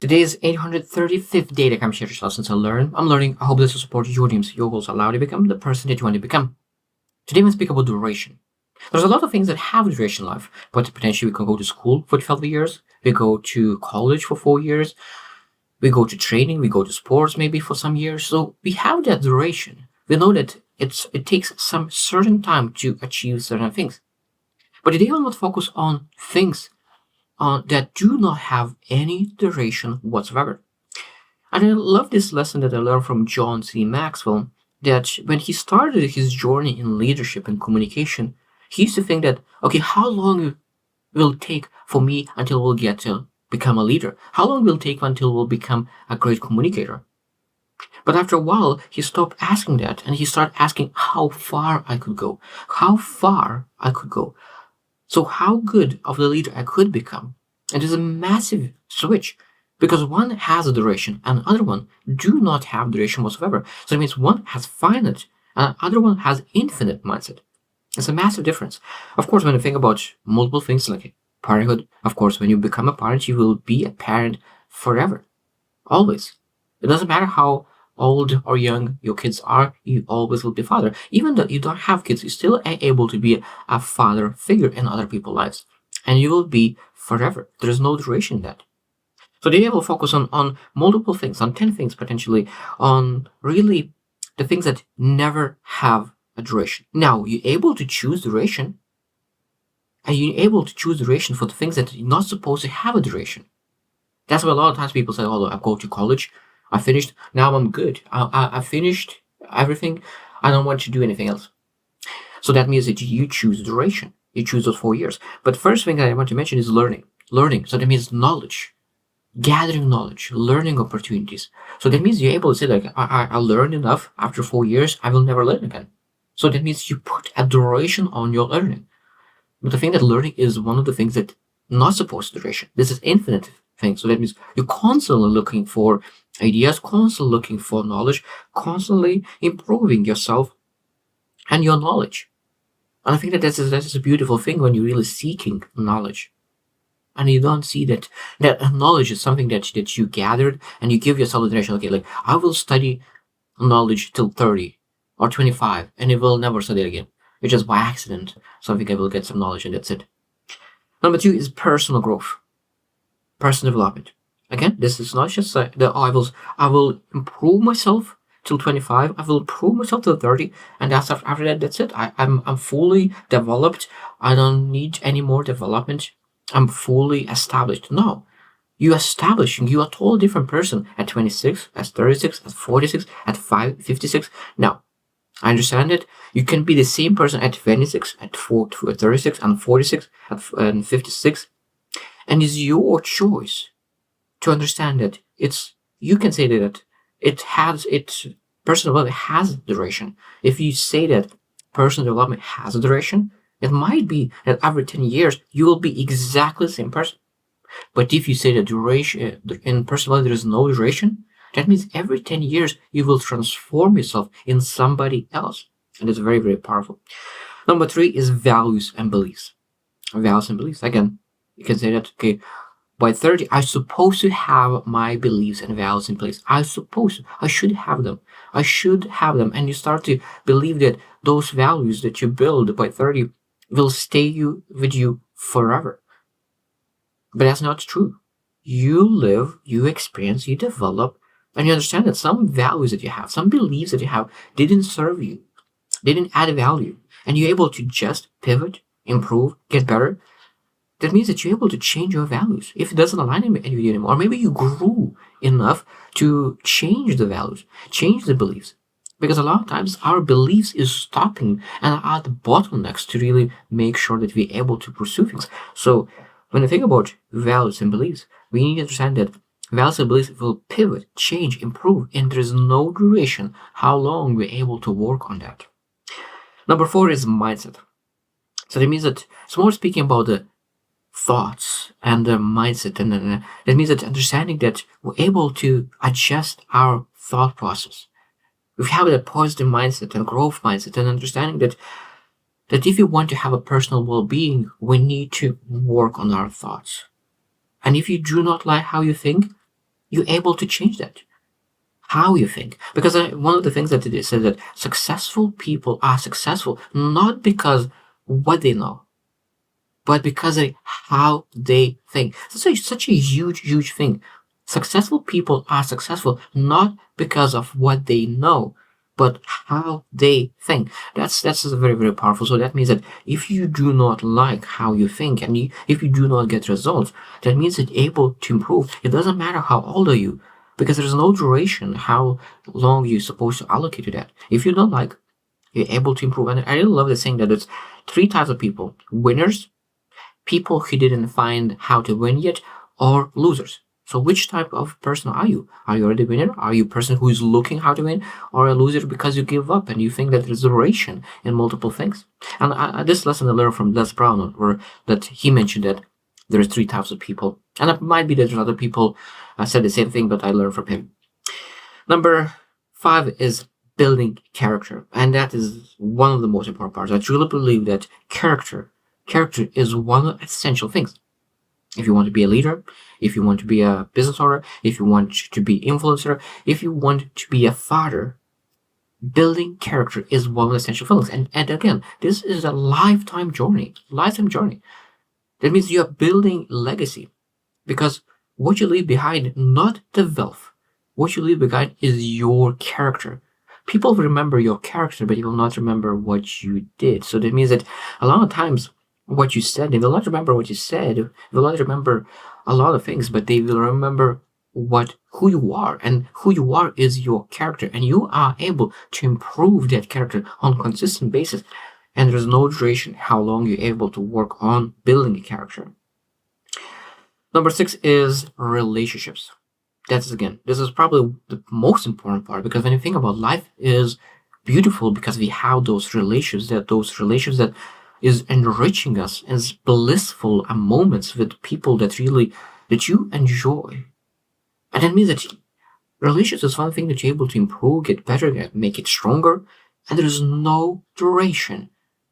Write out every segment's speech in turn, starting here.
Today is 835th day that I'm sharing lessons I learn. I'm learning. I hope this will support your dreams, your goals, allow you to become the person that you want to become. Today we speak about duration. There's a lot of things that have duration in life, but potentially we can go to school for 12 years, we go to college for 4 years, we go to training, we go to sports maybe for some years. So we have that duration. We know that it takes some certain time to achieve certain things. But today I will not focus on things that do not have any duration whatsoever. And I love this lesson that I learned from John C. Maxwell, that when he started his journey in leadership and communication, he used to think that, okay, how long will it take for me until we'll get to become a leader? How long will it take until we'll become a great communicator? But after a while, he stopped asking that and he started asking how far I could go, how far I could go. So how good of the leader I could become. And there's a massive switch because one has a duration and the other one do not have duration whatsoever. So it means one has finite and the other one has infinite mindset. It's a massive difference. Of course, when you think about multiple things like parenthood, of course, when you become a parent, you will be a parent forever. Always. It doesn't matter how old or young your kids are, you always will be a father. Even though you don't have kids, you still are able to be a father figure in other people's lives. And you will be forever. There's no duration in that. So today will focus on multiple things, on 10 things potentially, on really the things that never have a duration. Now, you're able to choose duration, and you're able to choose duration for the things that you're not supposed to have a duration. That's why a lot of times people say, oh, I go to college, I finished, now I'm good. I finished everything. I don't want to do anything else. So that means that you choose duration. You choose those 4 years. But first thing that I want to mention is learning. Learning. So that means knowledge. Gathering knowledge. Learning opportunities. So that means you're able to say, like, I learned enough. After 4 years, I will never learn again. So that means you put a duration on your learning. But the thing that learning is one of the things that not supposed to duration. This is infinite thing. So that means you're constantly looking for ideas, constantly looking for knowledge, constantly improving yourself and your knowledge. And I think that that is a beautiful thing when you're really seeking knowledge. And you don't see that knowledge is something that you gathered and you give yourself the direction, okay, like I will study knowledge till 30 or 25 and it will never study again. It's just by accident. Something I will get some knowledge and that's it. Number 2 is personal growth. Personal development. Again, this is not just I will improve myself till 25. I will improve myself till 30, and after that, that's it. I'm fully developed. I don't need any more development. I'm fully established. No, you establishing. You are a totally different person at 26, at 36, at 46, at 56. Now, I understand it. You can be the same person at 26, at 36, and 46, and 56. And it's your choice to understand that you can say that personal development has duration. If you say that personal development has a duration, it might be that every 10 years you will be exactly the same person. But if you say that duration in personal development there is no duration, that means every 10 years you will transform yourself in somebody else. And it's very, very powerful. Number 3 is values and beliefs. Values and beliefs. Again, you can say that, okay, by 30, I'm supposed to have my beliefs and values in place. I should have them. I should have them. And you start to believe that those values that you build by 30 will stay with you forever. But that's not true. You live, you experience, you develop, and you understand that some values that you have, some beliefs that you have didn't serve you, didn't add value. And you're able to just pivot, improve, get better. That means that you're able to change your values if it doesn't align with you anymore. Or maybe you grew enough to change the values, change the beliefs. Because a lot of times our beliefs is stopping and are the bottlenecks to really make sure that we're able to pursue things. So when you think about values and beliefs, we need to understand that values and beliefs will pivot, change, improve, and there is no duration how long we're able to work on that. Number 4 is mindset. So that means that it's more speaking about the thoughts and the mindset, and that means that understanding that we're able to adjust our thought process. We have a positive mindset and growth mindset, and understanding that if you want to have a personal well-being, we need to work on our thoughts. And if you do not like how you think, you're able to change that. How you think. Because one of the things that it is says that successful people are successful not because what they know, but because of how they think. Such a huge, huge thing. Successful people are successful not because of what they know, but how they think. That's very, very powerful. So that means that if you do not like how you think, and if you do not get results, that means that you're able to improve. It doesn't matter how old are you, because there's no duration how long you're supposed to allocate to that. If you don't like, you're able to improve. And I really love the saying that it's three types of people: winners, people who didn't find how to win yet, or losers. So which type of person are you? Are you already a winner? Are you a person who is looking how to win, or a loser because you give up and you think that there's duration in multiple things? And this lesson I learned from Les Brown, or that he mentioned that there are three types of people. And it might be that there's other people said the same thing, but I learned from him. Number 5 is building character. And that is one of the most important parts. I truly believe that character is one of the essential things. If you want to be a leader, if you want to be a business owner, if you want to be influencer, if you want to be a father, building character is one of the essential things. And again, this is a lifetime journey. That means you are building legacy, because what you leave behind, not the wealth, what you leave behind is your character. People remember your character, but they will not remember what you did. So that means that a lot of times what you said, they will not remember what you said, they will not remember a lot of things, but they will remember who you are, and who you are is your character, and you are able to improve that character on a consistent basis. And there's no duration how long you're able to work on building a character. Number 6 is relationships. This is probably the most important part, because when you think about life is beautiful because we have those relationships that is enriching us, as blissful moments with people that you enjoy. And that means that relationships is one thing that you're able to improve, get better, make it stronger, and there's no duration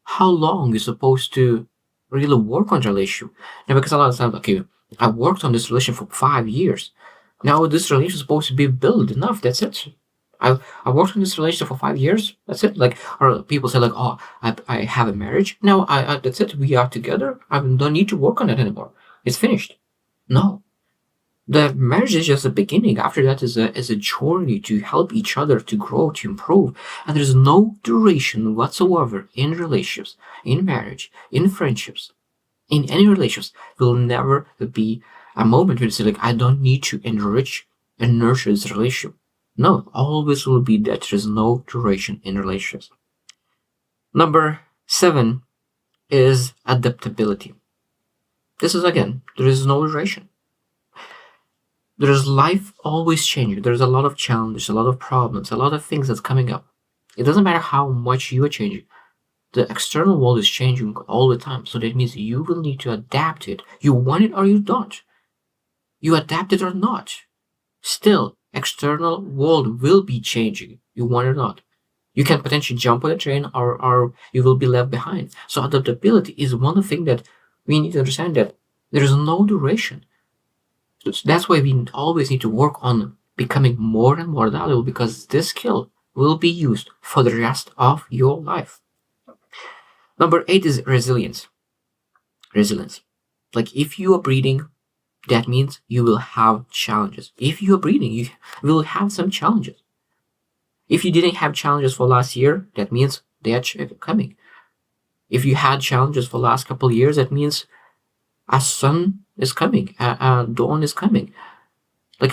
how long you're supposed to really work on the relationship. Now, because a lot of times, okay, I worked on this relationship for 5 years. Now this relationship is supposed to be built enough. That's it. I worked on this relationship for 5 years. That's it. Like, or people say like, oh, I have a marriage. Now that's it. We are together. I don't need to work on it anymore. It's finished. No. The marriage is just the beginning. After that is a journey to help each other to grow, to improve. And there's no duration whatsoever in relationships, in marriage, in friendships, in any relationships. Will never be a moment when you say like, I don't need to enrich and nurture this relationship. No, always will be that there's no duration in relationships. Number 7 is adaptability. This is, again, there is no duration. There is life always changing. There's a lot of challenges, a lot of problems, a lot of things that's coming up. It doesn't matter how much you are changing. The external world is changing all the time. So that means you will need to adapt it. You want it or you don't. You adapt it or not. Still, external world will be changing. You want it or not. You can potentially jump on a train, or you will be left behind. So adaptability is one of the things that we need to understand, that there is no duration. So that's why we always need to work on becoming more and more valuable, because this skill will be used for the rest of your life. Number 8 is resilience. Like, if you are breathing, that means you will have challenges. If you are breathing, you will have some challenges. If you didn't have challenges for last year, that means they are coming. If you had challenges for the last couple of years, that means a sun is coming, a dawn is coming. Like,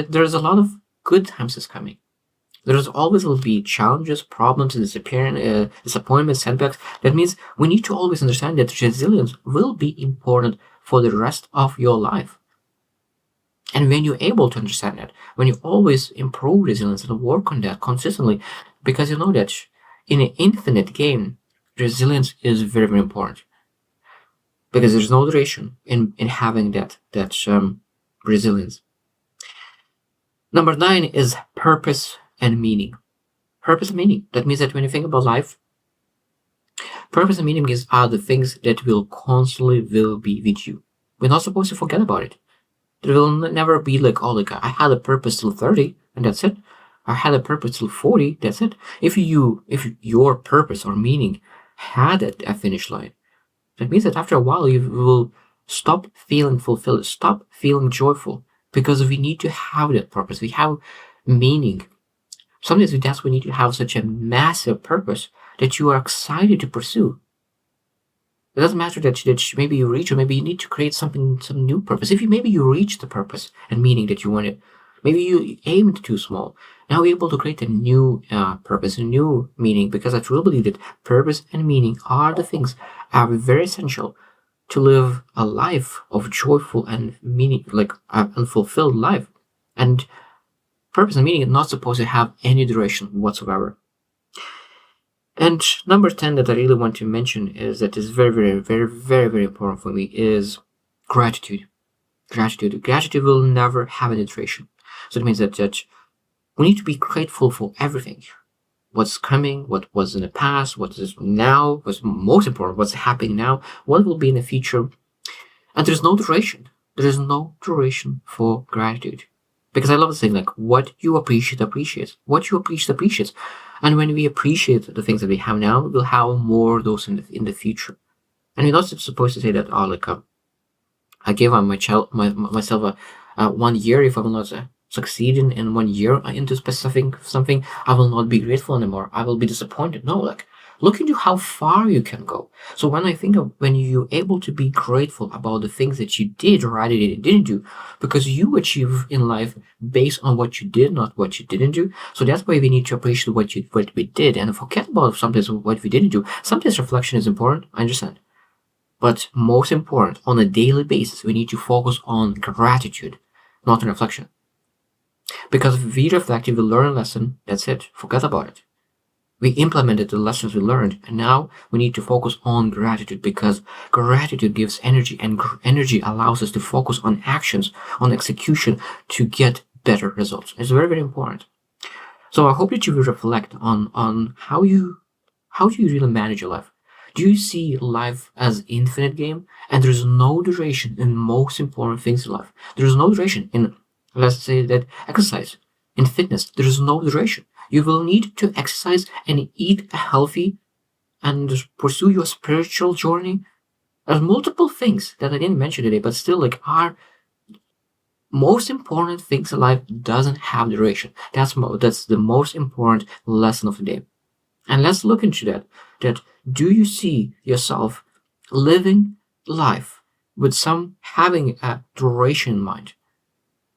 there's a lot of good times is coming. There's always will be challenges, problems, disappointments, setbacks. That means we need to always understand that resilience will be important for the rest of your life. And when you're able to understand that, when you always improve resilience and work on that consistently, because you know that in an infinite game, resilience is very, very important. Because there's no duration in having that resilience. Number 9 is purpose and meaning. Purpose and meaning. That means that when you think about life, purpose and meaning are the things that will constantly will be with you. We're not supposed to forget about it. It will never be like, oh, like I had a purpose till 30 and that's it. I had a purpose till 40, that's it. If your purpose or meaning had a finish line, that means that after a while you will stop feeling fulfilled, stop feeling joyful, because we need to have that purpose. We have meaning. Sometimes that's we need to have such a massive purpose that you are excited to pursue. It doesn't matter that maybe you reach, or maybe you need to create some new purpose. If maybe you reach the purpose and meaning that you wanted, maybe you aimed too small. Now you're able to create a new purpose, a new meaning, because I truly believe that purpose and meaning are the things are very essential to live a life of joyful and meaning, like unfulfilled life. And purpose and meaning is not supposed to have any duration whatsoever. And number 10 that I really want to mention is that is very, very, very, very, very important for me is gratitude. Gratitude will never have an iteration. So it means that we need to be grateful for everything. What's coming, what was in the past, what is now, what's most important, what's happening now, what will be in the future. And there's no duration. There is no duration for gratitude. Because I love saying, like, what you appreciate, appreciates. What you appreciate, appreciates. And when we appreciate the things that we have now, we'll have more of those in the future. And we're not supposed to say that, oh, like, I give myself 1 year if I will not succeed in 1 year into specific something, I will not be grateful anymore. I will be disappointed. No, like, look into how far you can go. So when I think of when you're able to be grateful about the things that you did or rather didn't do, because you achieve in life based on what you did, not what you didn't do. So that's why we need to appreciate what we did and forget about sometimes what we didn't do. Sometimes reflection is important, I understand. But most important, on a daily basis, we need to focus on gratitude, not on reflection. Because if we reflect, if we learn a lesson, that's it. Forget about it. We implemented the lessons we learned, and now we need to focus on gratitude, because gratitude gives energy, and energy allows us to focus on actions, on execution to get better results. It's very, very important. So I hope that you will reflect on how do you really manage your life. Do you see life as infinite game, and there is no duration in most important things in life? There is no duration in, let's say, that exercise, in fitness. There is no duration. You will need to exercise and eat healthy and pursue your spiritual journey. There's multiple things that I didn't mention today, but still, like, are most important things in life doesn't have duration. That's the most important lesson of the day. And let's look into that do you see yourself living life with having a duration in mind?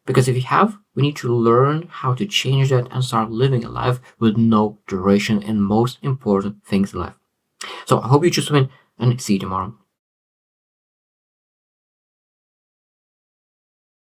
Because if you have, we need to learn how to change that and start living a life with no duration in most important things in life. So I hope you choose to win, and see you tomorrow.